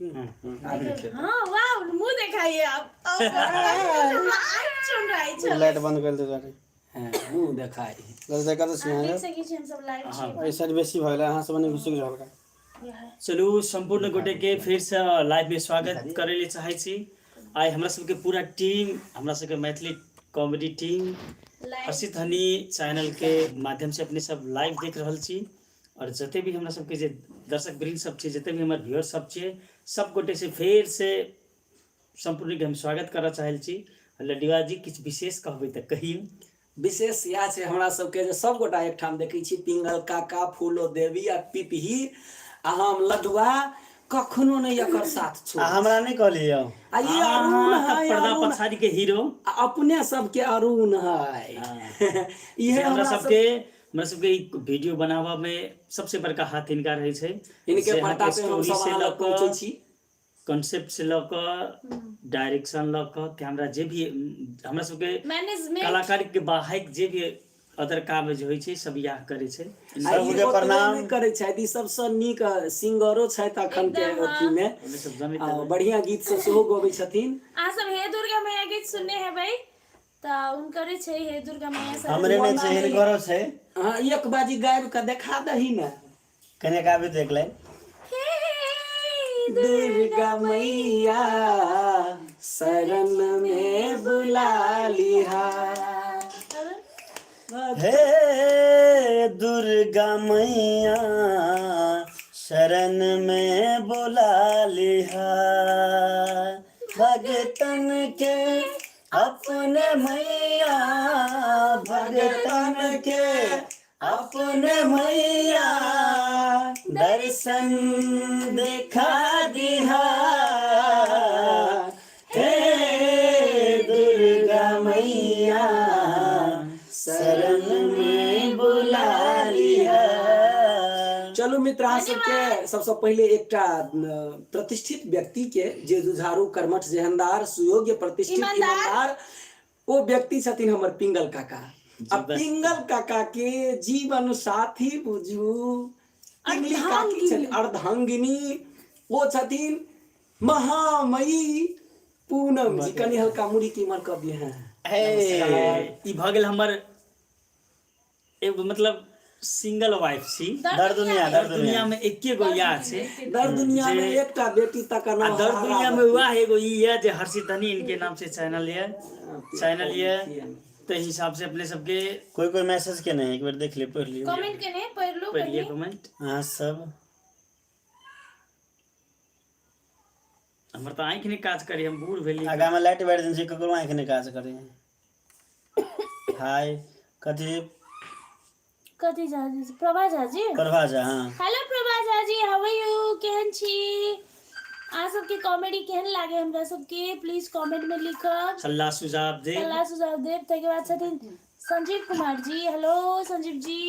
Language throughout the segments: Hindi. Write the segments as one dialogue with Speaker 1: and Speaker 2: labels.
Speaker 1: हाँ वाह मुंह दिखाइए आप सुन रहा है
Speaker 2: लाइट बंद कर दे जारे
Speaker 3: मुंह देखाई
Speaker 2: देखा तो सुना
Speaker 1: देख सकी छी हम सब लाइव छी
Speaker 2: ऐसा बेसी भइल अहाँ सब ने घुसि रहल का
Speaker 3: चलू संपूर्ण गोटे के फिर से लाइव में स्वागत करे ले चाहे छी। आइ हमरा सबके पूरा टीम हमरा सबके मैथिली कॉमेडी टीम हर्षित हनी चैनल के माध्यम से अपने सब लाइव देख रहल छी और जते भी हमरा सबके जे दर्शक वृंद सब छे जते भी हमर व्यूअर सब छे सब गोटे से फिर से संपूर्ण के हम स्वागत करऽ चाहल छी। लड्डूआ जी किछ विशेष कहबै त कहियो।
Speaker 4: विशेष इएह छै हमरा सबके जे सब गोटा एकठाम देखै छी पिंगल काका फूलो देवी आ पिपही आ हम लड्डुआ कखनो नहीं एकर साथ छोड़
Speaker 2: हमरा नहीं कहलियो
Speaker 4: आ ये अरुण है
Speaker 3: पर्दा
Speaker 4: अरुण
Speaker 3: पछाड़ी के हीरो
Speaker 4: अपने सबके अरुण है
Speaker 3: ये हमरा सबके वीडियो बनावा में सबसे बड़का हाथ इनका रहे छै।
Speaker 4: इनके पता पे हम सब अहाँ लग पहुंचै छी
Speaker 3: कॉन्सेप्ट से लक डायरेक्शन लक कैमरा जे भी हमरा सबके कलाकार के बाहर जे भी अदर काम जे होय छै सब याह करे छै।
Speaker 2: सबके प्रणाम
Speaker 4: करे छै ई सबसे नीक सिंगरो छै अखन के अथी में बढ़िया गीत सब सेहो गबै छथिन।
Speaker 1: आ सब हे दुर्गा मैया गीत सुनने है भाई त उनकरे छै हे दुर्गा मैया सब
Speaker 2: हमरे में छै हिनकरो छै।
Speaker 4: हां एक बाजी गायब के देखा दही ना
Speaker 2: कने गाबे देख ले
Speaker 4: दुर्गा मैया शरण में बुला लिहा
Speaker 2: हे दुर्गा मैया शरण में बुला लिहा भगतन के अपने मैया भगतन के अपने मैया दर्शन देखा दिहा हे दुर्गा मैया शरण में बुला लिया।
Speaker 4: चलू मित्र अहाँ सबके सबसे पहले एकटा प्रतिष्ठित व्यक्ति के जे जुझारू कर्मठ जेहनदार सुयोग्य प्रतिष्ठित ईमानदार ओ व्यक्ति छथिन हमर पिंगल काका। अब पिंगल काका के जीवन साथी बुझू पिंगली काकी छथिन अर्धांगिनी वो छथिन महामयी पूनम जी कनी हल्का मुड़ी की मर कब है
Speaker 3: ई भ गेल हमर एगो मतलब सिंगल वाइफ छी।
Speaker 2: दर दुनिया
Speaker 3: में एके गो या छै
Speaker 4: दर दुनिया में एकटा बेटी तक ना
Speaker 3: दर दुनिया में हुआ एगो ई है जे हर्षित हनी इनके नाम से चैनल है तो हिसाब से अपने सबके
Speaker 2: कोई मैसेज के नहीं एक बार देख ले पढ़ लियो
Speaker 1: कमेंट के नहीं पढ़ लो
Speaker 3: पढ़िए कमेंट।
Speaker 2: हां सब
Speaker 3: हमर त आंख नहीं काज करे हम बूढ़ भेली
Speaker 2: आगा में लाइट बैठ दिन से ककरो आंख नहीं काज करे। हाय कथी
Speaker 1: झाजी प्रभा झाजी
Speaker 2: हां
Speaker 1: hello Prabha Jhaji how are you केहन छी आ सबके कॉमेडी केहन लागे हमरा सबके प्लीज कमेंट में लिखब
Speaker 3: सलाह सुझाव देब।
Speaker 1: तके बाद छथिन संजीव कुमार जी हेलो संजीव जी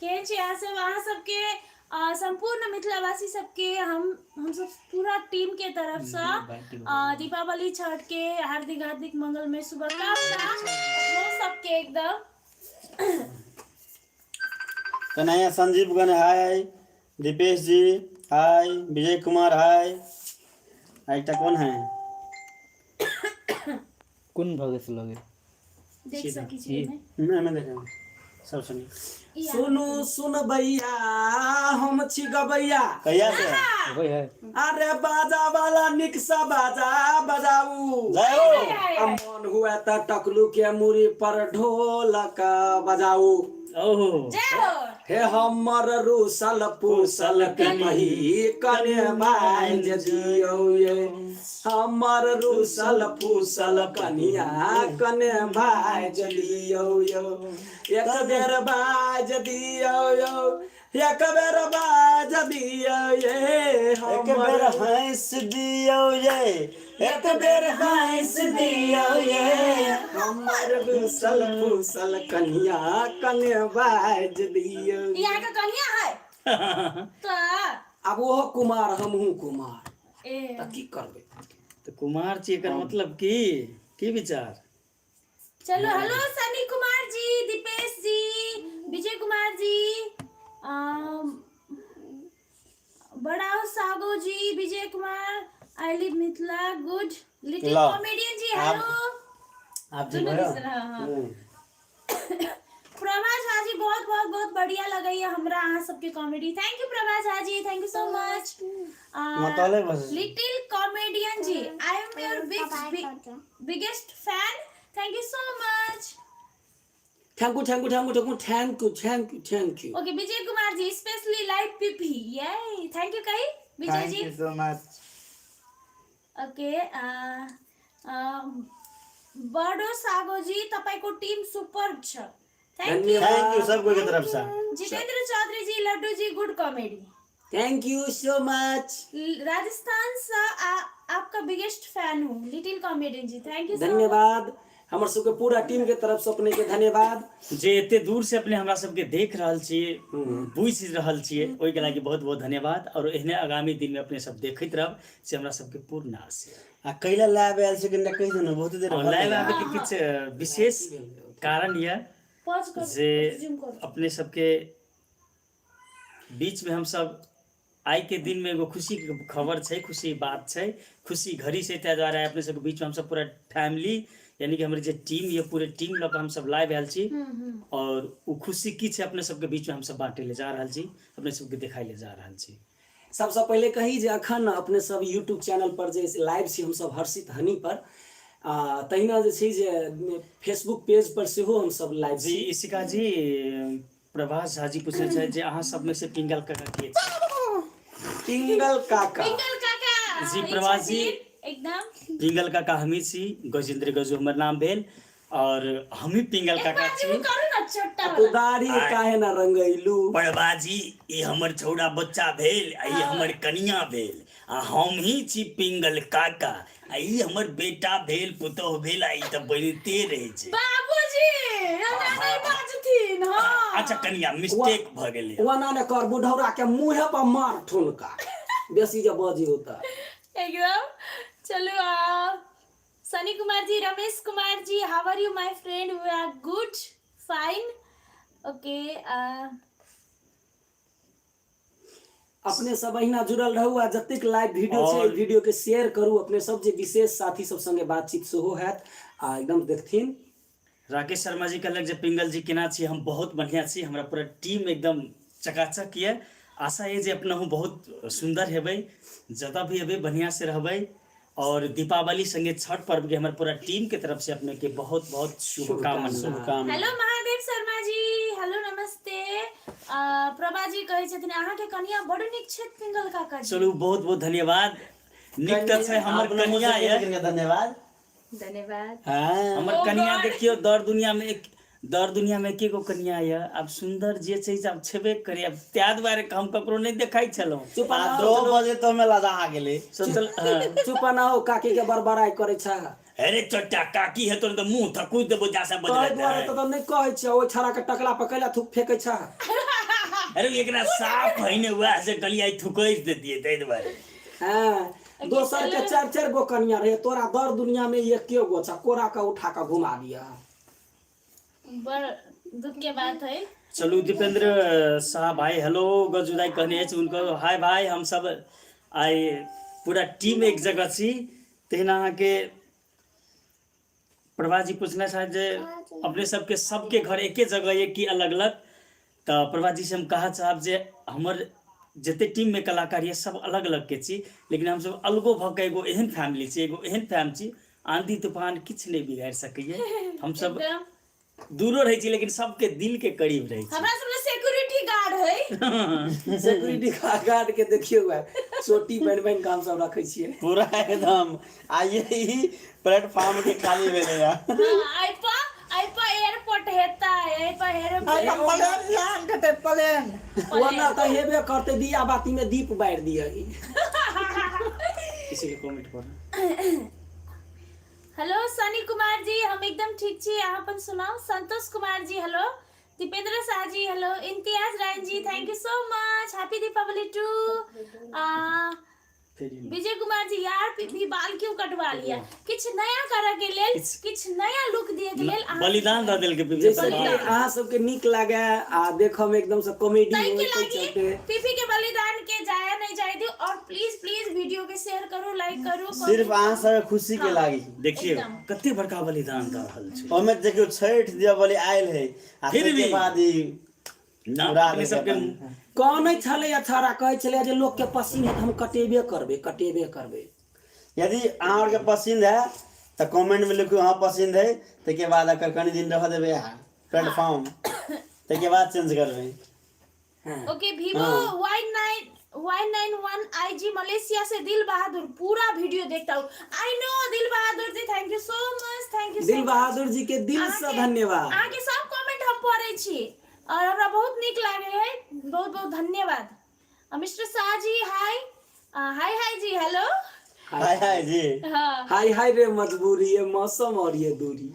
Speaker 1: केहन छी अहाँ सबके संपूर्ण मिथिलावासी सबके हम सब पूरा टीम के तरफ से दीपावली छठ के हार्दिक मंगलमय शुभकामना सबके एकदम
Speaker 2: कन्हैया संजीव गण हाय दीपेश जी हाय विजय कुमार हाय एकटा कौन है
Speaker 5: कौन भगत लगे
Speaker 1: देख सकी छी
Speaker 2: मैं देखा सब सुनी
Speaker 4: सुनु सुन भैया हम छी गबैया
Speaker 2: कहिया से
Speaker 5: वही है
Speaker 4: अरे बाजा वाला निकसा बाजा बजाऊ
Speaker 2: जाओ
Speaker 4: मन हुआ त टकलू के मुरी पर ढोलक बजाऊ
Speaker 3: ओहो
Speaker 4: हे हमर रूसल पुसल कन्ही कने बाज दियो ये हमर रूसल पुसल कन्या कने बाज दियो यो एक बेर बाज दियो यो एक बेर बाज दियो ये
Speaker 2: एक बेर हंस दियो ये एक बेर हंस दियो ये
Speaker 4: हमर रूसल पुसल कन्या कने बाज दियो
Speaker 1: यहाँ का कन्या है तो
Speaker 4: अब वो कुमार हमहू कुमार
Speaker 1: ए
Speaker 4: त की करबे
Speaker 3: तो कुमार जी एकर मतलब की विचार।
Speaker 1: चलो हेलो सनी कुमार जी दीपेश जी विजय कुमार जी बड़ा सागो ji Vijay Kumar smiley Mithila good little
Speaker 2: लो,
Speaker 1: कॉमेडियन जी
Speaker 2: आप-
Speaker 1: हेलो
Speaker 2: आप ठीक
Speaker 1: दोनों
Speaker 2: हो?
Speaker 1: किस तरह, हाँ। प्रभा झा जी बहुत बहुत बहुत बढ़िया लगई है हमरा अहाँ सबके comedy. Thank you Prabha Jha ji, thank you so much.
Speaker 2: मतले बस
Speaker 1: little comedian ji I am your biggest fan, thank you so much.
Speaker 4: Thank you.
Speaker 1: Okay Vijay Kumar ji specially live पीपी ये थैंक यू कही Vijay ji.
Speaker 2: So much.
Speaker 1: Okay बडो सागो जी तपाईको टिम सुपर छ, थैंक यू।
Speaker 2: थैंक यू सबको की तरफ से।
Speaker 1: Jitendra Chaudhary ji Laddu ji good comedy.
Speaker 4: Thank you so much.
Speaker 1: Rajasthan से आपका बिगेस्ट फैन हूँ little comedian ji, thank you.
Speaker 4: धन्यवाद हमर सबके पूरा टीम के तरफ से अपने के धन्यवाद।
Speaker 3: जे एते दूर से अपने हमरा सबके देख रहल छिए बुझि रहल छिए ओहि के लागि बहुत बहुत धन्यवाद। और एहने आगामी दिन में अपने सब देखैत रहब से हमरा सबके पूर्ण आस
Speaker 2: आ कैला लाइव आयल छै कनिटा कहि देना बहुत देर
Speaker 3: और लाइव आबे के किछ विशेष कारण ये जे अपने सबके बीच में हम सब आई के दिन में एगो खुशी के खबर छै, खुशी बात छै, खुशी घड़ी से ताहि द्वारा अपने सबके बीच में हम सब पूरा फैमिली यानी कि हमारी जो टीम ये पूरे टीम लग हम सब लाइव आयल छी और उ खुशी की छै अपने सबके बीच में हम सब बांटे ले जा रहल छी, अपने सबके दिखाई ले जा रहल छी।
Speaker 4: सबसे पहले कही जे अखन अपने सब यूट्यूब चैनल पर जे लाइव छी हम सब हर्षित हनी पर तहिना जे छै जे फेसबुक पेज पर सेहो हम सब लाइव
Speaker 3: जी
Speaker 4: छी।
Speaker 3: इशिका जी प्रभास झा जी पूछे छै जे अहाँ सब में से पिंगल काका के छै?
Speaker 4: पिंगल काका
Speaker 1: पिंगल काका
Speaker 3: जी प्रभास जी
Speaker 1: एकदम
Speaker 3: पिंगल काका हमी छी, गजेंद्र गजू हमर नाम भेल और हमी पिंगल काका छी।
Speaker 1: करू ना छोटा
Speaker 4: तो दाढ़ी काहे ना रंगैलू?
Speaker 3: बड़बाजी ई हमर छौड़ा बच्चा भेल आ ई हमर कनिया भेल आ हम ही छी पिंगल काका आ ई हमर बेटा भेल पुतोह भेल आ ई त बनिते रहे छै।
Speaker 1: बाबूजी हमरा नहीं बाजथिन। हां
Speaker 3: अच्छा कनिया मिस्टेक भ गेलै।
Speaker 4: वना ने कर बुढ़ौरा के मुंहे पर मार ठुनका बेसी जे बजे होता।
Speaker 1: एकदम चलो Sunny Kumar ji, Ramesh Kumar ji, how are you my friend? We are good fine okay.
Speaker 4: अपने सब अहिना जुड़ल रहू आ जतेक लाइव वीडियो छै वीडियो के शेयर करू। अपने सब जे विशेष साथी सब संगे बातचीत सेहो हैत आ एकदम देखथिन।
Speaker 3: राकेश शर्मा जी कहलक जे पिंगल जी केना छी? हम बहुत बढ़िया छी, हमरा पूरा टीम एकदम चकाचक ये। आशा है जे अपना बहुत सुंदर हेबै, जतऽ भी हेबै बढ़िया से रहबै और दीपावली संगे छठ पर्व के हमारे पूरा टीम के तरफ से अपने के बहुत बहुत शुभकामना।
Speaker 1: हेलो महादेव शर्मा जी, हेलो नमस्ते। प्रभा जी कहै छथिन अहाँ के कनिया बड़ नीक छै पिंगल काका जी।
Speaker 3: चलू बहुत बहुत धन्यवाद। नीक त छै हमर कनिया ये।
Speaker 2: धन्यवाद
Speaker 1: धन्यवाद।
Speaker 2: हां
Speaker 3: हमर कनिया देखियो दर दुनिया में एके गो कनिया ये। अब सुंदर जे छै से अब छेबे करे। अब त्या द्वारे हम ककरो नहीं देखाई छलौ।
Speaker 4: चुप
Speaker 2: आ
Speaker 4: ना
Speaker 2: 2 बजे तो हमें लजा आ गेले।
Speaker 3: सोचल
Speaker 4: चुप ना हो, काकी के बड़बड़ाई करे छ।
Speaker 3: अरे चोटा काकी हेतो त मुंह थकुइ देबो जासा
Speaker 4: तोय
Speaker 3: बजरत
Speaker 4: द्वारे
Speaker 3: है।
Speaker 4: तो नहीं कहै छ ओइ छड़ा के टकला पकैला थुक फेकै छ।
Speaker 3: अरे एकरा साफ हैने हुआ से कलिया थुकैस देतिए तै द्वारे।
Speaker 4: हां दोसर के 4-4 गो कनिया रहे, तोरा दर दुनिया में एके गो छ, कोरा का उठा का घुमा दिया।
Speaker 1: बड़ दुख के बात है।
Speaker 3: चलू दीपेंद्र साहब भाई हेलो गजुदाई कहने है उनको हाय भाई। हम सब आए पूरा टीम एक जगह छी। तेना के प्रभा जी पूछना चाहे जे अपने सबके घर एके जगह है कि अलग अलग? तो प्रभा जी से हम कहा चाहब जे हमर जते टीम में कलाकार ये सब अलग अलग के छी, लेकिन हम सब अलगो भ के एगो एहन फैमिली छी, एगो एहन फैम छी आंधी तूफान किछ नहीं बिगाड़ सकैए। हम सब दूरो रहे छी लेकिन सबके दिल के करीब रहे छी।
Speaker 1: हमरा सब सिक्योरिटी गार्ड है।
Speaker 4: सिक्योरिटी गार्ड के देखियो चोटी बन काम सब रखे छिए
Speaker 2: पूरा एकदम आइए ही प्लेटफॉर्म के खाली भेले या।
Speaker 1: आइपा एयरपोर्ट हेता है, आइपा एयरपोर्ट
Speaker 2: प्लेन
Speaker 4: वरना त हेबे करते दिया बाती में दीप बार दिया।
Speaker 3: किसी के कमेंट पर
Speaker 1: हेलो सनी कुमार जी, हम एकदम ठीक छी, अहाँ अपन सुनाओ। Santosh Kumar ji hello. Deependra Shah ji hello. Imtiaz Rayan ji thank you so much, happy Deepawali too. Vijay Kumar ji यार भी बाल क्यों कटवा लिया किछ नया करे के लेल किछ नया लुक दिए के लेल अहाँ
Speaker 3: बलिदान दऽ देलकै पीपी
Speaker 4: जैसे कि अहाँ सबके नीक लागे आ देखो में एकदम से कॉमेडी
Speaker 1: तै के
Speaker 4: होय के
Speaker 1: लागी
Speaker 4: चलते
Speaker 1: पीपी के बलिदान के जाया नहीं जाए दियो और प्लीज वीडियो के शेयर करो लाइक करो
Speaker 2: सिर्फ अहाँ सब खुशी के लागी
Speaker 3: देखिए
Speaker 1: एकदम।
Speaker 3: कते बड़का बलिदान दऽ रहल छै
Speaker 2: ओमे देखियो छठ दिया बोली आयल है आ
Speaker 3: फिर
Speaker 2: फिर
Speaker 3: भी।
Speaker 2: के बाद ई
Speaker 3: ना
Speaker 2: उड़ा
Speaker 3: अपने
Speaker 2: देलकै
Speaker 3: सबके
Speaker 2: अपन।
Speaker 4: कहने छले अछाड़ा कहे छले जे लोग के पसीन है हम कटेबे करबे
Speaker 2: यदि अहाँ के पसंद है तो कमेंट में लिखो हाँ पसंद है ताके बाद अगर कनी दिन रह देबे प्लेटफॉर्म ताके बाद चेंज करबे
Speaker 1: okay Vivo Y91 IG Malaysia से दिल बहादुर पूरा वीडियो देखता हूँ I know Dil Bahadur ji thank you so much thank you
Speaker 4: Dil Bahadur जी के दिल से धन्यवाद
Speaker 1: आगे सब कमेंट हम पढ़े छी और हमरा बहुत नीक लागे है बहुत बहुत धन्यवाद mister Shah ji hi hi ji hello
Speaker 2: hi ji
Speaker 1: हाँ
Speaker 4: हाय रे मजबूरी ये मौसम और ये दूरी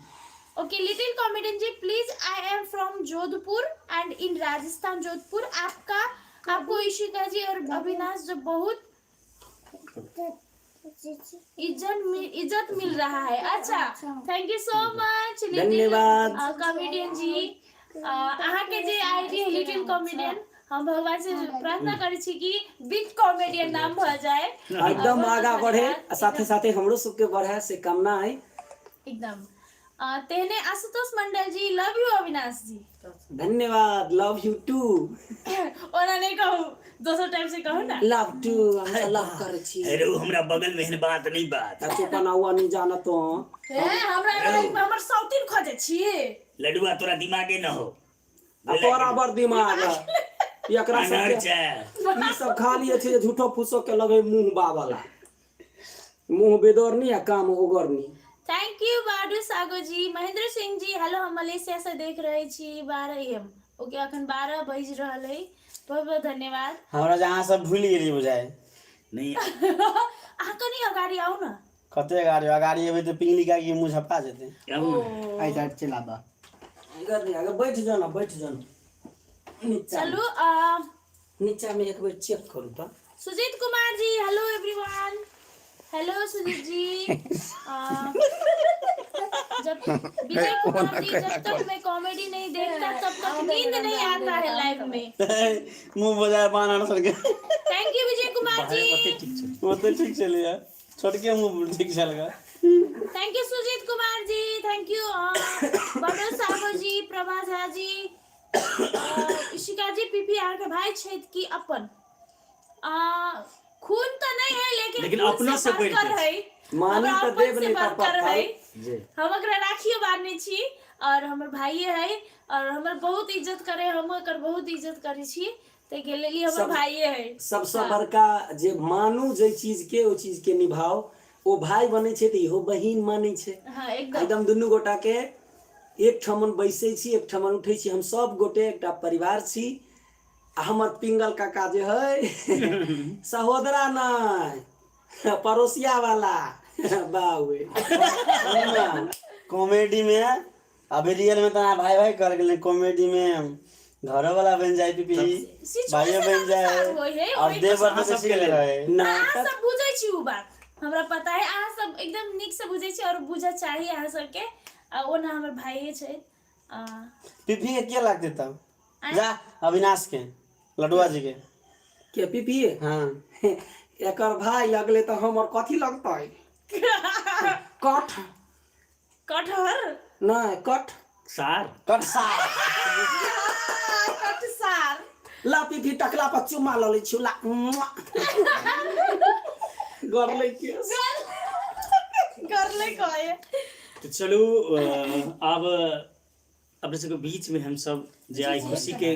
Speaker 1: okay little comedian ji please I am from Jodhpur and in Rajasthan Jodhpur आपको इशिका जी और अविनाश जो बहुत इज्जत मिल रहा है अच्छा थैंक यू सो मच
Speaker 4: धन्यवाद।
Speaker 1: कॉमेडियन जी अहाँ के जे आईडी है लिटिल कॉमेडियन हम भगवान से प्रार्थना करे छी कि बिग कॉमेडियन नाम भ जाए
Speaker 4: एकदम आगा बढ़े साथे साथे हमरो सबके बढ़े से कामना है
Speaker 1: एकदम तेहने आशुतोष मंडल जी लव यू अविनाश जी
Speaker 4: धन्यवाद लव यू टू
Speaker 1: ओना नहीं कहू 200 टाइम से कहू ना
Speaker 4: लव टू हम लव करे छी
Speaker 3: अरे वो हमरा बगल में है बात नहीं बात
Speaker 4: चुपन हुआ नहीं जाना तो
Speaker 1: हमरा हमर सौतीन खोजे छी
Speaker 3: लडुआ तोरा दिमागे न हो
Speaker 4: तोरा बड़ दिमाग है एकरा
Speaker 3: अनार
Speaker 4: सब
Speaker 3: छै
Speaker 4: ई सब खा लिए छे झूठो फूसो के लगे मुंह बावला मुंह बेदौरनी आ काम ओगरनी
Speaker 1: thank you Badu sago ji Mahendra Singh ji hello हम मलेशिया से देख रहे छी 12 AM ओके अखन 12 बज रहल है बहुत बहुत धन्यवाद
Speaker 2: हमरा जहाँ सब भूल गेली बुझाए
Speaker 3: नहीं
Speaker 1: अहाँ कनी अगाडि आउ न
Speaker 2: कते अगाड़ी अबे तो पिंगली का की मुंह छपा जेते
Speaker 5: आई साइड चला बा
Speaker 4: अगर बैठ जाना नीचा
Speaker 1: चलू
Speaker 4: नीचा में एक बार चेक करू तो
Speaker 1: Sujit Kumar ji hello everyone hello Sujit जी जब विजय कुमार जी जब तक मैं कॉमेडी नहीं देखता तब तक नींद नहीं आता है लाइव में
Speaker 2: मुंह बजाय बानर सर के
Speaker 1: थैंक यू विजय कुमार जी
Speaker 2: वो तो ठीक चले यार छोटके मुंह ठीक चल गया
Speaker 1: thank you Sujit Kumar ji thank you बड़ो साहब जी प्रभा झा जी इशिका जी पीपीआर के भाई क्षेत्र की अपन खून तो नहीं है लेकिन खून
Speaker 3: अपना से बढ़
Speaker 1: बढ़कर है
Speaker 4: मानी
Speaker 1: हमरा
Speaker 4: तो
Speaker 1: अपन
Speaker 4: देव
Speaker 1: से
Speaker 4: नहीं
Speaker 1: बढ़कर
Speaker 4: पापा
Speaker 1: है
Speaker 3: जी
Speaker 1: हम एकरा राखियो बांधने छी और हमर भाइये है और हमर बहुत इज्जत करे हम एकर बहुत इज्जत करे छी ते के लिए हमर भाइये है
Speaker 4: सबसे बड़का जे मानू जे चीज के ओ चीज के निभाओ ओ भाई बने छे त इहो बहिन माने छे
Speaker 1: हां एकदम
Speaker 4: एकदम दुनू गोटा के एक ठमन बैसे छी एक ठमन उठे छी हम सब गोटे एकटा परिवार छी आ हमर पिंगल काका जे है सहोदरा नहीं पड़ोसिया वाला बावे
Speaker 2: कॉमेडी में अभी रियल में तना भाई भाई कर गेले कॉमेडी में घर वाला बन जाए पीपी भाई बन जाए और देवर तो सीख ले रहे
Speaker 1: अहाँ सब बुझै छी उ बात हमरा पता है अहाँ सब एकदम निक से बुझै छी और बुझा चाहिए अहाँ सब के ओ ना हमर भाइये छै
Speaker 2: पीपी के क्या लगते तब जा अविनाश के लडुआ जी के
Speaker 4: पीपी
Speaker 2: हाँ
Speaker 4: एकर भाई अगले तो हमर कथी लगता है कठ
Speaker 1: कटहर
Speaker 4: नहीं कठ
Speaker 3: सार
Speaker 2: कट सार
Speaker 1: कट सार
Speaker 4: ला पीपी टकला पर चुमा लले छुला गरले के
Speaker 1: कर ले कहे
Speaker 3: तो चलो अब अपने सबके बीच में हम सब जे आई खुशी के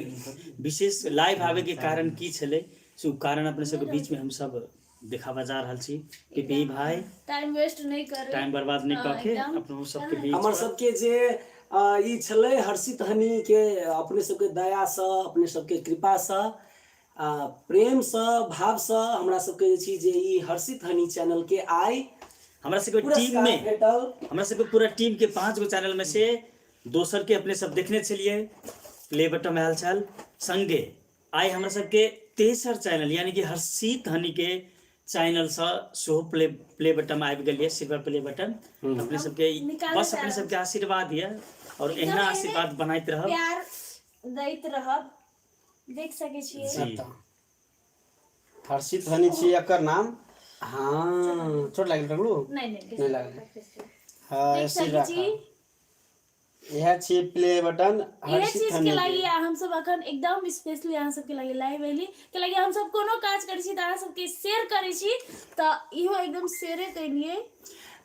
Speaker 3: विशेष लाइव आवे के कारण की छले सो कारण अपने सबके बीच में हम सब देखावा जा रहल छी पीपी भाई
Speaker 1: टाइम वेस्ट नहीं करे
Speaker 3: टाइम बर्बाद नहीं करके अपने सबके बीच
Speaker 4: हमर सबके जे ई छले हर्षित हनी के अपने सबके दया से अपने सबके कृपा से प्रेम से भाव से हमरा सबके जे छी जे ई हर्षित हनी चैनल के आई
Speaker 3: हमरा सबके टीम में हमरा सबके पूरा टीम के 5 गो चैनल में से दोसर के अपने सब देखने छलिए प्ले बटन में हालचाल संगे आई हमरा सबके तेसर चैनल यानी कि हर्षित हनी के चैनल से सेहो प्ले बटन आबि गेल ये, सिल्वर प्ले बटन। अपने सबके
Speaker 1: निकालऽ
Speaker 3: बस अपने सबके आशीर्वाद ये और एहना आशीर्वाद बनाइत रहब,
Speaker 1: प्यार दैत रहब, देख सकै छियै।
Speaker 3: जी।
Speaker 2: हर्षित हनी छी एकर नाम। हाँ छोट लागल टकलू
Speaker 1: नहीं
Speaker 2: नहीं लागल। हाँ
Speaker 1: देख
Speaker 2: ऐसे
Speaker 1: सकै
Speaker 2: रखा
Speaker 1: छी।
Speaker 2: यह छी प्ले बटन
Speaker 1: इहे
Speaker 2: हर्षित
Speaker 1: चीज
Speaker 2: हनी
Speaker 1: के लागि
Speaker 2: के।
Speaker 1: हम सब अखन एकदम स्पेशली अहाँ सबके लागि लाइव एली के लागि हम सब कोनो काज करै छी त अहाँ सबके शेयर करै छी त इहो एकदम शेयरे केलिए।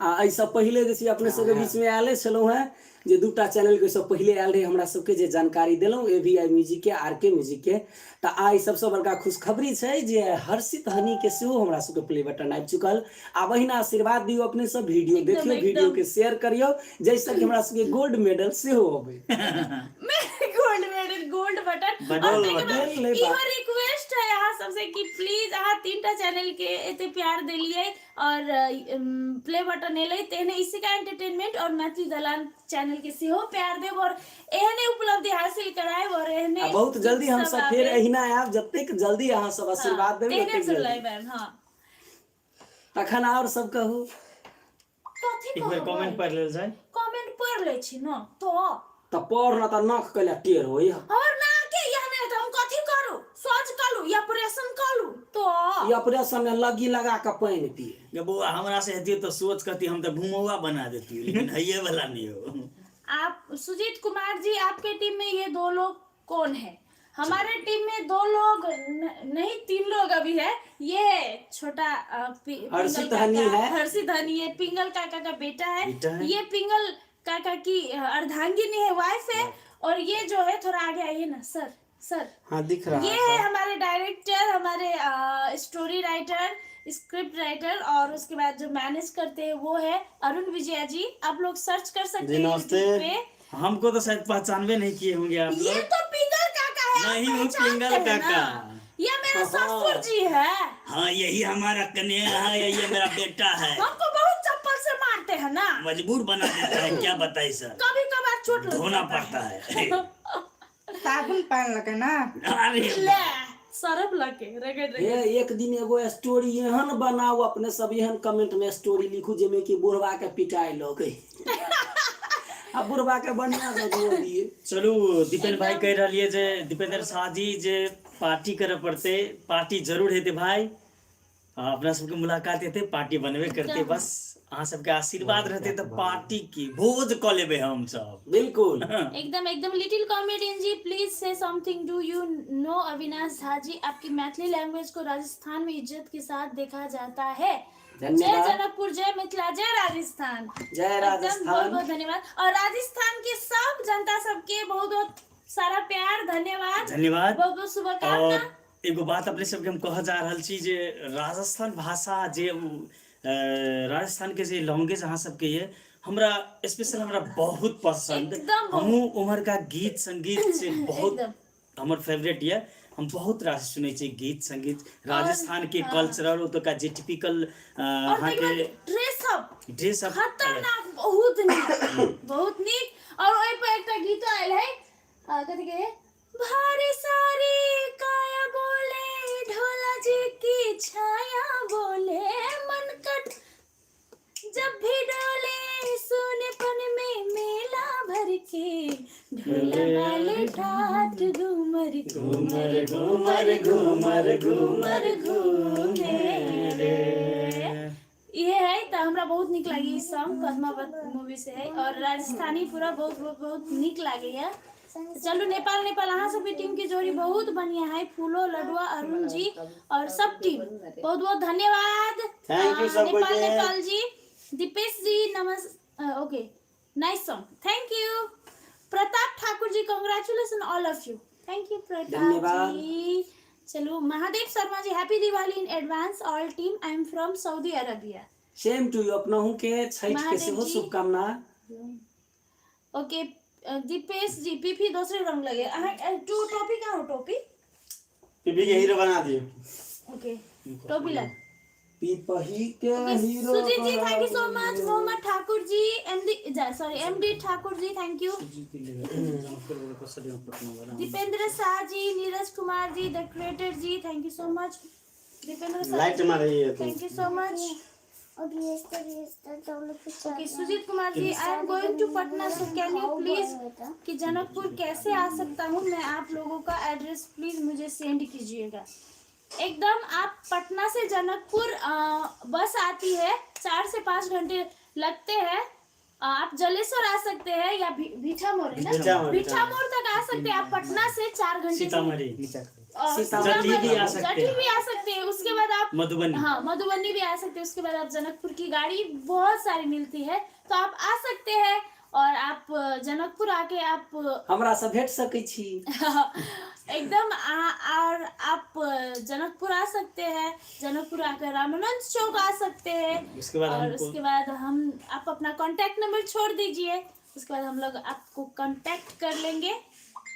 Speaker 4: एहिसँ पहिले जे छै अपने सबके बीच में आयले छलहुँ हैं जे दूटा चैनल के सब पहिले आयल रहे हमरा सबके जे जानकारी देलहुँ AVI म्यूजिक के RK म्यूजिक के। तऽ आइ सबसँ बड़का खुशखबरी छै जे हर्षित हनी के सेहो हमरा सबके प्ले बटन आबि चुकल। आब अहिना आशीर्वाद दियौ अपने सब, वीडियो देखियो, वीडियो के शेयर करियो जैसे कि हमरा सबके गोल्ड मेडल सेहो अबै।
Speaker 1: गोल्ड मेडल, गोल्ड बटन और इहो रिक्वेस्ट है अहाँ सबसे कि प्लीज अहाँ 3टा चैनल के एते प्यार देलिए और प्ले बटन एलै तेहने इसिका एंटरटेनमेंट और मैथिली दलान चैनल के सेहो प्यार देब और एहने उपलब्धि हासिल कराएब और एहने
Speaker 4: बहुत जल्दी हम सब फेर अहिना आयब, जतेक जल्दी अहाँ सब आशीर्वाद देबै
Speaker 1: तेहने
Speaker 4: ओतेक
Speaker 1: सब
Speaker 4: जल्दी।
Speaker 1: लाइव आएब। हां
Speaker 4: तखन और सब कहू,
Speaker 1: कथि
Speaker 3: एक बेर
Speaker 1: कहबै,
Speaker 3: कमेंट पढ़ि लेल जाय।
Speaker 1: कमेंट पढ़ लै छी न तो
Speaker 4: तऽ पढ़ न तऽ नख कैला टेढ़ होई।
Speaker 1: और ना के यहने त हम कथि करू, सोच कलू या ऑपरेशन कलू तो
Speaker 4: ई ऑपरेशन में लगी लगा के पानी पिए।
Speaker 3: ये बउआ हमरा से हेतियो तो सोच कति हम तो घुमौआ बना देती, लेकिन हइये वाला नहीं हो।
Speaker 1: आप सुजीत कुमार जी, आपके टीम में ये 2 लोग कौन है? हमारे टीम में 2 लोग नहीं 3 लोग अभी है। ये छोटा
Speaker 4: हर्षित हनी है।
Speaker 1: हर्षित हनी है, पिंगल काका का बेटा है।
Speaker 3: बेटा है।
Speaker 1: ये पिंगल काका की अर्धांगिनी है, वाइफ है। और ये जो है थोड़ा आगे आइए ना सर, सर
Speaker 2: हाँ दिख रहा
Speaker 1: ये
Speaker 2: है
Speaker 1: है हमारे डायरेक्टर, हमारे स्टोरी राइटर, स्क्रिप्ट राइटर और उसके बाद जो मैनेज करते हैं वो है अरुण विजया जी। आप लोग सर्च कर सकते हैं
Speaker 2: नमस्ते।
Speaker 1: YouTube पे।
Speaker 3: हमको तो शायद पहचानबे नहीं किए होंगे आप
Speaker 1: ये
Speaker 3: लोग।
Speaker 1: तो पिंगल काका है, आप
Speaker 3: नहीं हूँ
Speaker 1: पहचानते
Speaker 3: पिंगल
Speaker 1: हैं ना?
Speaker 3: काका।
Speaker 1: ये मेरा ससुर जी है।
Speaker 3: हाँ यही हमारा कन्या है, यही मेरा बेटा है।
Speaker 1: हमको बहुत चप्पल से मारते हैं ना,
Speaker 3: मजबूर बना देता है, क्या बताइए सर,
Speaker 1: कभी कभार चोट लग
Speaker 3: धोना
Speaker 1: जाता
Speaker 3: पड़ता है।
Speaker 5: साबुन पान लगे ना।
Speaker 3: अरे
Speaker 1: ले सरफ लगे रगड़ रगड़।
Speaker 4: हे एक दिन एगो स्टोरी एहन बनाओ, अपने सब एहन कमेंट में स्टोरी लिखू जेमे कि बुढ़वा के पिटाई लगे। आ बुढ़वा के बढ़िया से जोड़ दिए।
Speaker 3: चलू दीपेंद्र भाई कह रही है जे दीपेंद्र शाह जी जे पार्टी करे पड़ते, पार्टी जरूर हेते भाई। अपना सबके मुलाकात हेते, पार्टी बनबे करते, बस अहाँ सबके आशीर्वाद रहते तो पार्टी की भोज क लेबे हम सब।
Speaker 4: बिल्कुल
Speaker 1: एकदम एकदम। Little comedian ji please say something. Do you know Avinash Jha ji, आपकी मैथिली लैंग्वेज को राजस्थान में इज्जत के साथ देखा जाता है। जय
Speaker 4: धन्यवाद।
Speaker 1: जनकपुर, जय मिथिला, जय राजस्थान।
Speaker 4: जय
Speaker 1: एकदम
Speaker 4: राजस्थान।
Speaker 1: बहुत बहुत धन्यवाद। और राजस्थान के सब जनता सबके बहुत बहुत सारा प्यार, धन्यवाद,
Speaker 3: धन्यवाद।
Speaker 1: बहुत बहुत शुभकामना।
Speaker 3: और एगो बात अपने सबके हम कह जा रहल छी जे राजस्थान भाषा जे राजस्थान के जे लैंग्वेज अहाँ सबके ये हमरा स्पेशल हमरा बहुत पसंद।
Speaker 1: एकदम
Speaker 3: हमहू उमर का गीत संगीत से बहुत
Speaker 1: एकदम।
Speaker 3: हमर फेवरेट ये। हम बहुत रास सुनै छी गीत संगीत राजस्थान के कल्चरल तो का जे टिपिकल
Speaker 1: और
Speaker 3: अहाँ के
Speaker 1: ड्रेस अप
Speaker 3: अप
Speaker 1: खतरनाक, बहुत नीक, बहुत नीक। और ओइ पर एकटा गीत आयल है, कथि के भारी सारी काया बोले, ढोला जी की छाया बोले, मनकट जब भी डोले, सोनेपन में मेला भर के, ढोला वाले ठाठ घूमर घूमर घूमर घूमर घूमर घूमे रे। ये है तो हमरा बहुत निक लगी ई सॉन्ग, पद्मावत मूवी से है और राजस्थानी पूरा बहुत बहुत बहुत निक लगे है। चलो नेपाल नेपाल अहाँ सब टीम की जोड़ी बहुत बढ़िया है। फूलो लडुआ अरुण जी और सब टीम बहुत बहुत धन्यवाद।
Speaker 2: Thank you सब
Speaker 1: नेपाल
Speaker 2: कोई के।
Speaker 1: Nepal ji, Deepesh ji okay nice song, thank you. Pratap Thakur ji, congratulation all of you, thank you Pratap
Speaker 4: धन्यवाद।
Speaker 1: जी। चलो Mahadev Sharma ji, happy Diwali in advance all team, I am from Saudi Arabia.
Speaker 4: Same to you, अपनहु के छठ के
Speaker 1: महादेव
Speaker 4: सेहो
Speaker 1: जी।
Speaker 4: शुभकामना।
Speaker 1: ओके दीपेश जी, पीपी दूसरे रंग लगे टू टोपी का हो, टोपी
Speaker 2: पीपी के हीरो बना दियो।
Speaker 1: ओके टोपी ला।
Speaker 4: पीपही के hero
Speaker 1: Sujit ji thank you so much. Mohammad Thakur ji, MD Thakur ji thank you. Dipendra Shah ji, Neeraj Kumar ji, the creator ji thank you so much. Dipendra
Speaker 2: light
Speaker 1: sir
Speaker 2: मार रही है तुम।
Speaker 1: Thank you so much. Okay Sujit Kumar ji, I am going to Patna, so can you please कि जनकपुर कैसे आ सकता हूँ मैं, आप लोगों का एड्रेस प्लीज मुझे सेंड कीजिएगा। एकदम आप पटना से जनकपुर बस आती है, 4 से 5 घंटे लगते हैं। आप जलेश्वर आ सकते हैं या भीठा मोड़ है ना, भीठा मोड़ तक आ सकते हैं आप पटना से 4 घंटे।
Speaker 3: सीतामढ़ी
Speaker 1: जटी
Speaker 3: भी आ सकते हैं।
Speaker 1: जटी भी आ सकते हैं, उसके बाद आप
Speaker 3: मधुबनी,
Speaker 1: हाँ मधुबनी भी आ सकते हैं। उसके बाद आप जनकपुर की गाड़ी बहुत सारी मिलती है, तो आप आ सकते हैं और आप जनकपुर आके आप
Speaker 4: हमरा से भेट सकै छी।
Speaker 1: एकदम और आप जनकपुर आ सकते हैं। जनकपुर आकर रामानंद चौक आ सकते हैं।
Speaker 3: उसके बाद
Speaker 1: और
Speaker 3: हमको
Speaker 1: उसके बाद आप अपना कांटेक्ट नंबर छोड़ दीजिए, उसके बाद हम लोग आपको कांटेक्ट कर लेंगे।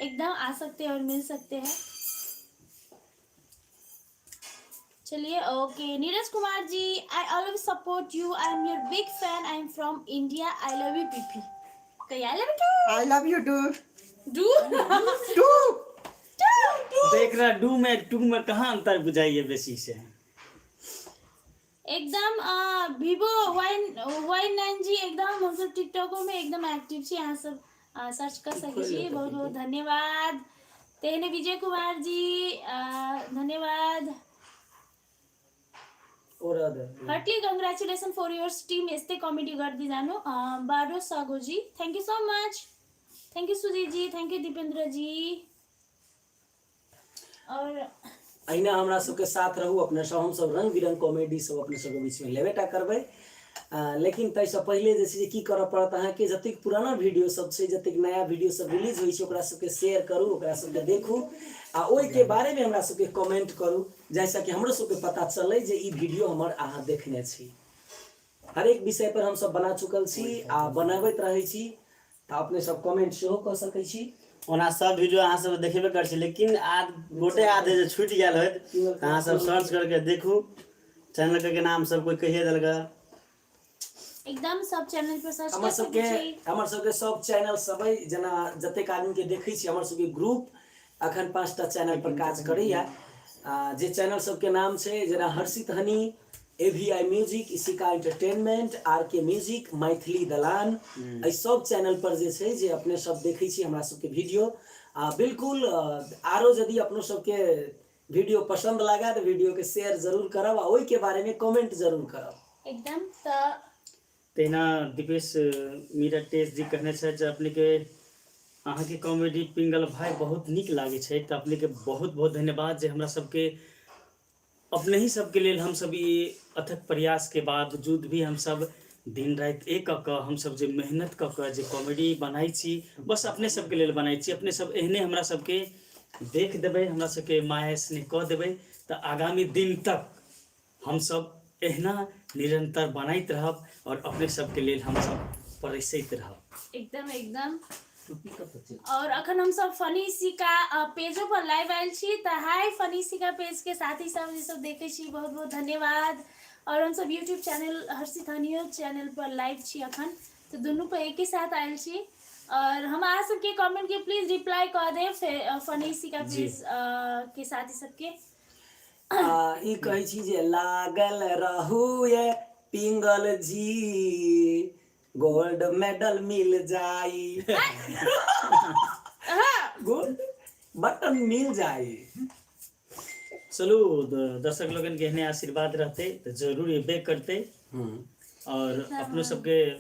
Speaker 1: एकदम आ सकते हैं और मिल सकते हैं। चलिए okay Neeraj Kumar ji, I always support you, I am your big fan, I am from India, I love you पीपी। कहीं I love you
Speaker 5: I love you डू
Speaker 1: डू
Speaker 3: देख रहा डू में कहाँ अंतर बुझाइए बेसी से।
Speaker 1: एकदम वीवो Y9 जी, एकदम हम सब टिकटॉको में एकदम एक्टिव छी, अहाँ सब सर्च कर सकै छी। बहुत बहुत धन्यवाद। तेहने विजय कुमार जी धन्यवाद। Heartly congratulation for your team, यस्तै कमेडी गर्दै जानु। बारो सागो ji thank you so much, thank you Sujeet ji, thank you Deependra ji. और
Speaker 4: अहिना हमरा सबके साथ रहू, अपने सब हम सब रंग बिरंग कॉमेडी सब अपने सबके बीच में लेबेटा करबै। लेकिन ताहिसँ पहिले जे छै से की करऽ पड़त अहाँके, जतेक पुराना वीडियो सब छै, जतेक नया वीडियो सब रिलीज होइ छै, ओकरा सबके शेयर करू, ओकरा सबके देखू आ ओहिके बारेमे हमरा सबके कमेंट करू, जाहिसँ कि हमरो सबके पता चलै जे ई वीडियो हमर अहाँ देखने छी। हरेक विषय पर हम सब बना चुकल छी आ बनाबैत रहै छी, तऽ अपने सब कमेंट सेहो कऽ सकै छी।
Speaker 2: ओना सब वीडियो अहाँ सब देखेबे कर छी, लेकिन गोटे आधे जे छूट गेल होत तऽ अहाँ सब सर्च करके देखू। चैनल के नाम सब कोई कहिए देलका,
Speaker 1: एकदम सब चैनल पर सर्च कर
Speaker 4: हमर
Speaker 1: सकै छी।
Speaker 4: सबके सब चैनल सब अइ, जेना जतेक आदमी के देखै छी हमर सबके ग्रुप अखन 5टा चैनल पर काज करैया। जे चैनल सबके नाम छै जेना Harshit Honey, AVI music, Isika entertainment, RK music, Maithili Dalan, एहि सब चैनल पर जे छै जे अपने सब देखै छी हमरा सबके वीडियो। बिल्कुल आरो यदि अपनो सबके वीडियो पसंद लागे तऽ वीडियो के शेयर जरूर करब आ ओहि के बारे में कमेंट जरूर करब।
Speaker 1: एकदम
Speaker 3: तेना दीपेश मीरा टेस्ट जी कहने छै जे अपने के अहाँ के कॉमेडी पिंगल भाई बहुत निक लागे छै, तऽ अपने के बहुत बहुत धन्यवाद जे हमरा सबके अपने ही सबके लेल हम सब ई अथक प्रयास के बावजूद भी हम सब दिन रात एक कऽ हम सब जे मेहनत कऽ जे कॉमेडी बनाई छी, बस अपने सबके लेल बनाई छी। अपने सब एहने हमरा सबके देख देबै, हमरा सबके माया स्नेह कऽ देबै, तऽ आगामी दिन तक हम सब एहना निरंतर बनाइत रहब और अपने सबके लेल हम सब परसैत रहब।
Speaker 1: एकदम एकदम। और अखन हम सब फनी सिका पेजो पर लाइव आयल छी, तऽ हाय फनी सिका पेज के साथी सब जे सब देखे छी बहुत बहुत धन्यवाद। और हम सब यूट्यूब चैनल हर्षित हनियो चैनल पर लाइव छी अखन, तो दोनों पर एक ही साथ आयल छी। और हम अहाँ सबके कमेंट के प्लीज रिप्लाई कर दे फनी सिका पेज के साथी सबके।
Speaker 4: ई कहै छी जे लागल रहू ये पिंगल जी, गोल्ड मेडल मिल जाई, गोल्ड बटन मिल जाई।
Speaker 3: चलू दर्शक लोगन के एहने आशीर्वाद रहते तो जरूर एबे करते। और अपनो सबके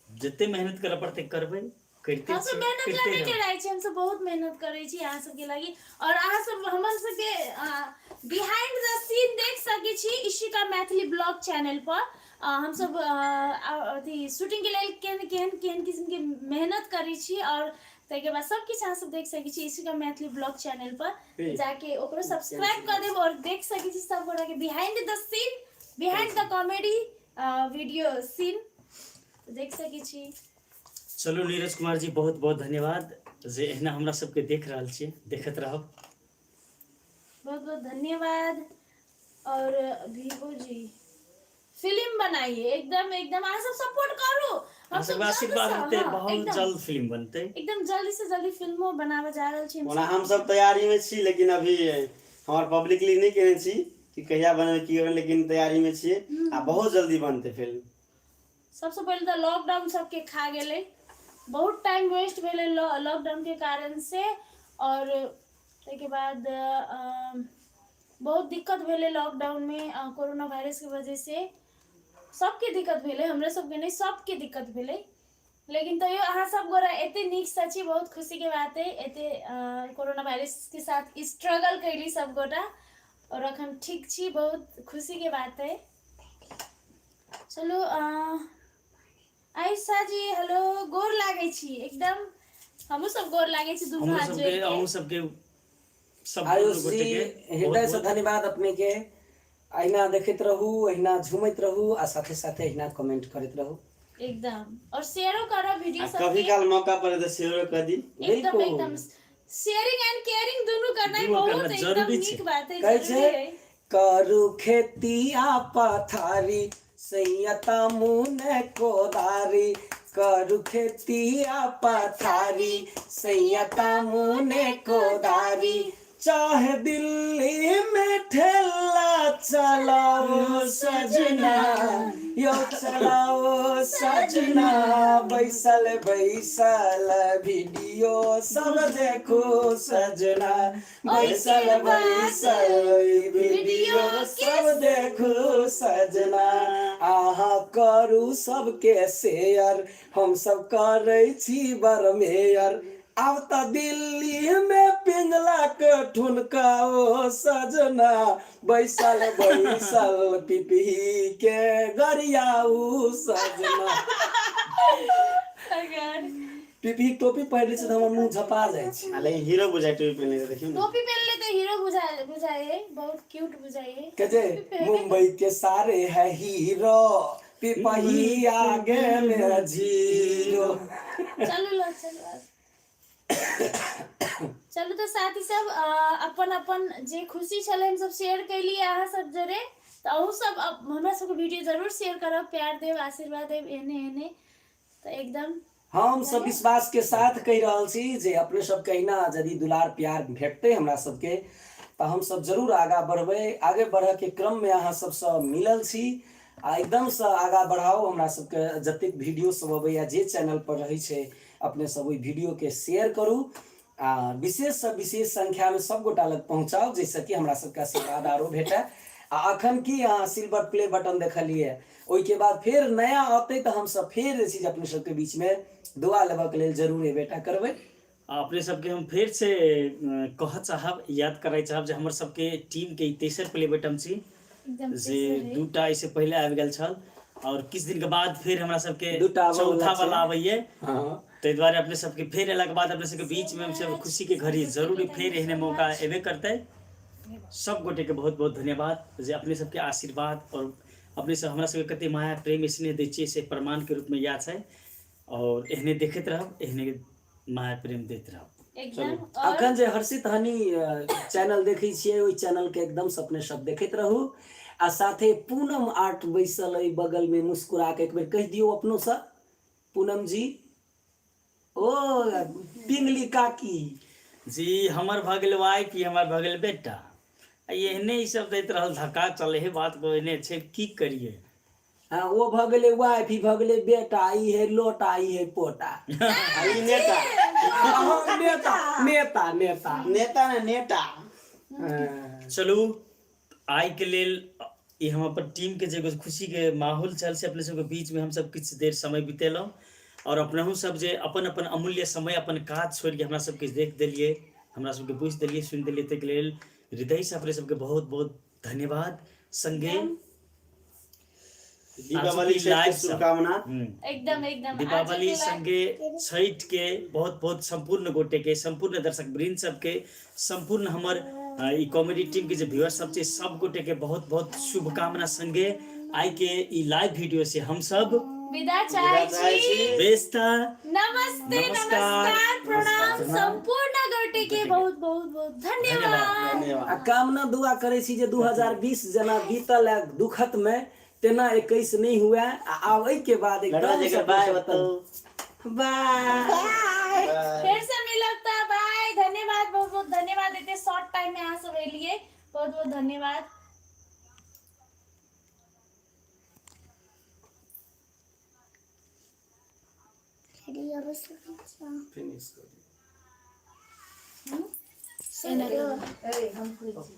Speaker 3: जते मेहनत करे पड़ते करबै, करते
Speaker 1: हम सब मेहनत लगे के रहै छी, हम सब बहुत मेहनत करै छी अहाँ सबके लागि। और अहाँ सब हमर सबके बिहाइंड द सीन देख सकै छी इशिका मैथिली ब्लॉग चैनल पर। हम सब अथी शूटिंग के लेल केहन किस्म के मेहनत करै छी, और ताहिके बाद सब किछु अहाँ सब देख सकै छी इशिका मैथिली ब्लॉग चैनल पर जाके ओकरो सब्सक्राइब कर देब और देख सकै छी सब गोटा के behind the scene, behind the comedy video scene देख सकै छी।
Speaker 3: चलू नीरज कुमार जी बहुत बहुत धन्यवाद जे एहना हमरा सबके देख रहल छी, देखत रहब।
Speaker 1: बहुत बहुत धन्यवाद। और वीवो जी फिल्म बनाइए, एकदम एकदम आप सब सपोर्ट करो, हम सब
Speaker 3: आशीर्वाद देते,
Speaker 1: हाँ,
Speaker 3: बहुत
Speaker 1: एकदम
Speaker 3: जल्द फिल्म बनते,
Speaker 1: एकदम जल्दी से जल्दी फिल्मो बनावे जा रहल छी।
Speaker 2: ओना हम सब तैयारी में छी, लेकिन अभी हमार पब्लिकली नहीं कहने छी कि कहिया बने की करबै, लेकिन तैयारी में छियै आ बहुत जल्दी बनते फिल्म।
Speaker 1: सबसे पहले तो लॉकडाउन सबके खा गेले, बहुत टाइम वेस्ट भेले लॉकडाउन के कारण से। और ताहिके बाद बहुत दिक्कत भेले लॉकडाउन में, कोरोना वायरस के वजह से सबके दिक्कत भेले, हमरे सबके नहीं सबके दिक्कत भेले। लेकिन तैयो अहाँ सब गोरा एते नीक से छी, बहुत खुशी के बात है। एते कोरोना वायरस के साथ स्ट्रगल कैली सब गोटा और अखन ठीक छी, बहुत खुशी के बात है। चलो आयशा जी हेलो, गोर लागे छी एकदम, हमहू सब गोर लागे छी दुनू हाथ जोड़ के।
Speaker 3: हम सबके सब
Speaker 4: आयुष
Speaker 3: गोटे
Speaker 4: जी
Speaker 3: के
Speaker 4: हृदय से धन्यवाद अपने के। अहिना देखैत रहू, अहिना झूमैत रहू आ साथे साथे अहिना कमेंट करैत रहू
Speaker 1: एकदम। और शेयरो करो वीडियो सब
Speaker 2: कभी काल मौका पड़े तो शेयर कर दी।
Speaker 1: एकदम एकदम शेयरिंग एंड केयरिंग दोनों करना ही बहुत
Speaker 3: करना
Speaker 1: एकदम
Speaker 3: जरूरी
Speaker 1: नीक
Speaker 3: छै।
Speaker 1: बात है,
Speaker 4: कैसे
Speaker 1: जरूरी है।
Speaker 4: करू खेतिया पथारी सैयता मुने कोदारी, करू खेतिया पथारी सैयता मुने कोदारी, चाहे दिल्ली में ठेला चलाओ सजना, यो चलाओ सजना, बैसल बैसल वीडियो सब देखो सजना, बैसल बैसल वीडियो सब देखो सजना। अहाँ करू सबके शेयर, हम सब करै छी बरमेयर, अब तो दिल्ली में पिंगला के ठुनकाओ सजना, बैसल बैसल पिपही के गरियाऊ सजना।
Speaker 1: अगर
Speaker 4: पिपही टोपी पहिरले से हमर मुंह झपा जाय छै।
Speaker 2: लेकिन हीरो बुझाइ टोपी पहने के देखियो ना।
Speaker 1: टोपी पहन ले तो हीरो बुझाए, बहुत क्यूट बुझाए।
Speaker 4: कहे मुंबई के सारे है हीरो, पिपही आगे में जीरो।
Speaker 1: चलो लो चलो चलो तो साथी सब अपन अपन जे खुशी छले हम सब शेयर कैलिए अहाँ सब जरे, तो अहू सब हमरा सबके वीडियो जरूर शेयर करब, प्यार देव आशीर्वाद देव एने एने, तो एकदम
Speaker 4: हम सब विश्वास के साथ कह रहल छी जे अपने सब कहिना यदि दुलार प्यार भेटते हमरा सबके तो हम सब जरूर आगा बढ़बे। आगे बढ़े के क्रम में अहाँ सबसे मिलल छी आ एकदम से आगा बढ़ाओ। हमरा सबके जतेक वीडियो सब अबैया जे चैनल पर रही छे अपने सब ओई वीडियो के शेयर करू आ विशेष से विशेष संख्या में सब गोटा लग पहुंचाओ, जैसे कि हमरा सबके आशीर्वाद आरो भेटे। आ अखन की अहाँ सिल्वर प्ले बटन देखलिए, ओई के बाद फिर नया आते तो हम सब फिर जे चीज अपने सबके बीच में दुआ लेबा के लेल जरूर बेटा करबै।
Speaker 3: अपने सबके हम फिर से कह चाहब, याद कराई चाहब जे हमर सबके टीम के तेसर प्ले बटन छी,
Speaker 1: एकदम
Speaker 3: जे दूटा इससे पहले आबि गेल छल और किछ दिन के बाद फिर हमरा सबके
Speaker 4: दूटा
Speaker 3: चौथा वाला आबैये।
Speaker 4: हां
Speaker 3: ताहि दुआरे अपने सबके फिर अयला के बाद अपने सबके बीच में हम सब खुशी के घड़ी जरूर फिर एहने मौका एबे करते। सब गोटे के बहुत बहुत धन्यवाद जे अपने सबके आशीर्वाद और अपने सब हमरा सबके कते माया प्रेम स्नेह दै छियै से प्रमाण के रूप में याद छै। और एहने देखैत रहब, एहने माया प्रेम दैत रहब।
Speaker 1: एकदम।
Speaker 4: अखन जे हर्षित हनी चैनल देखै छियै ओई चैनल के एकदम से अपने सब देखैत रहू आ साथे पूनम आर्ट बैसल अइ बगल में मुस्कुरा के एक बेर कह दियो अपनो से पूनम जी। ओ पिंगली काकी
Speaker 3: जी हमर भऽ गेल वाइफ, हमर भऽ गेल बेटा, एहने ई सब दैत रहल धक्का चले है बात को एहने छै की करिए।
Speaker 4: हाँ वो भ गेलै वाइफ, ई भ गेलै बेटा, ई है लोटा, ई है पोटा।
Speaker 2: ई नेता
Speaker 4: हाँ, नेता नेता नेता
Speaker 2: नेता ने नेता।
Speaker 3: चलू आइ के लेल ई हम अपन टीम के जे खुशी के माहौल चल से अपने सबके बीच में हम सब किछु देर समय बितेलहुँ और अपनहु सब जे अपन अपन अमूल्य समय अपन काज छोड़ के हमरा सबके देख देलिए, हमरा सबके बुझ देलिए, सुन देलिए, ताहि के लेल हृदय से अपने सबके बहुत बहुत धन्यवाद। संगे
Speaker 2: दीपावली के शुभकामना।
Speaker 1: एकदम एकदम
Speaker 3: दीपावली संगे छठ के बहुत बहुत संपूर्ण गोटे के, संपूर्ण दर्शक वृंद सबके, संपूर्ण हमर ई कॉमेडी टीम के जे व्यूअर्स सब छै सब गोटे के बहुत बहुत शुभकामना संगे आई के ई लाइव वीडियो से हम सब
Speaker 1: विदा चाहे छी।
Speaker 3: बेस्ता
Speaker 1: नमस्ते
Speaker 3: नमस्कार,
Speaker 1: नमस्कार प्रणाम संपूर्ण गोटे के बहुत बहुत बहुत धन्यवाद।
Speaker 2: धन्यवाद।
Speaker 4: आ कामना दुआ करे छी जे 2020 जना बीतल है दुखत में तेना 21 नहीं हुआ आ आब एहि के बाद एकदम से
Speaker 2: बाय बताओ।
Speaker 4: बाय।
Speaker 1: फिर से मिलब ता बाय। धन्यवाद, बहुत बहुत धन्यवाद। इतने शॉर्ट टाइम में यहाँ सब एलिए, बहुत बहुत धन्यवाद।
Speaker 4: फिनिश कर दियो।
Speaker 1: एनर्जी